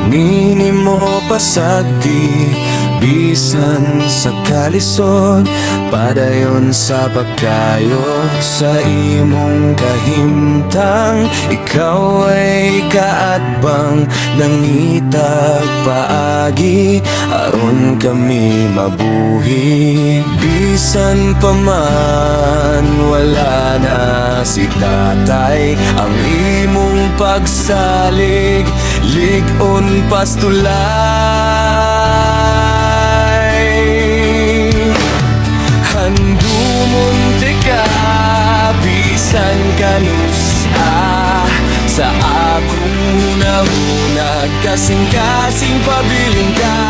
minimo pasagdi bisan sa kalisod, padayon sa pagkayo sa imong kahimtang. Ikaw ay kaatbang nangitag paagi aron kami mabuhi. Bisan pa man wala na si tatay, ang imong pagsalig lig-on pastulay. Handumunti ka bisan kanusa sa akong hunahunag, kasing-kasing pabiling ka.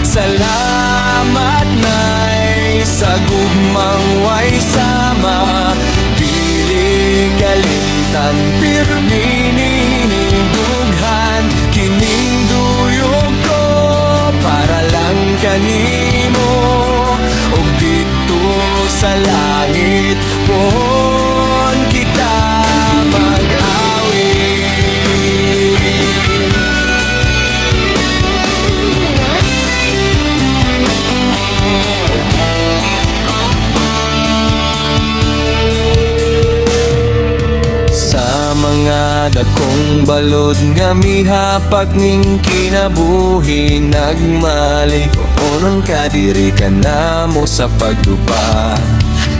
Salamat nay sa gugmang way sama, pili kalimtan pirmi ninindughan. Kining duyog ko para lang kanimo, og dito sa langit pohon kita mag-awit. Sa mga dakong balod nga mihapak ning kinabuhi, nagmalik unon ka diri ka na mo sa pagdupa.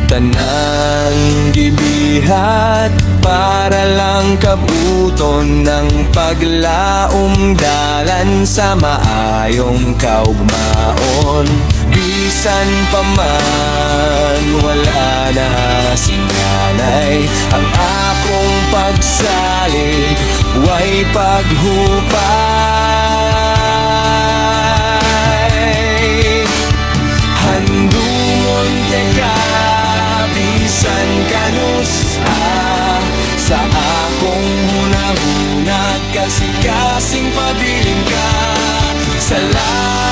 Tanang gibihat para lang kabuton ng paglaom-dalan sa maayong kaugmaon. Bisan pa man wala na si nanay, ang akong pagsalig way paghupay. Handungon ka bisan kanusa sa akong hunahunag, kasing-kasing pabiling ka. Salamat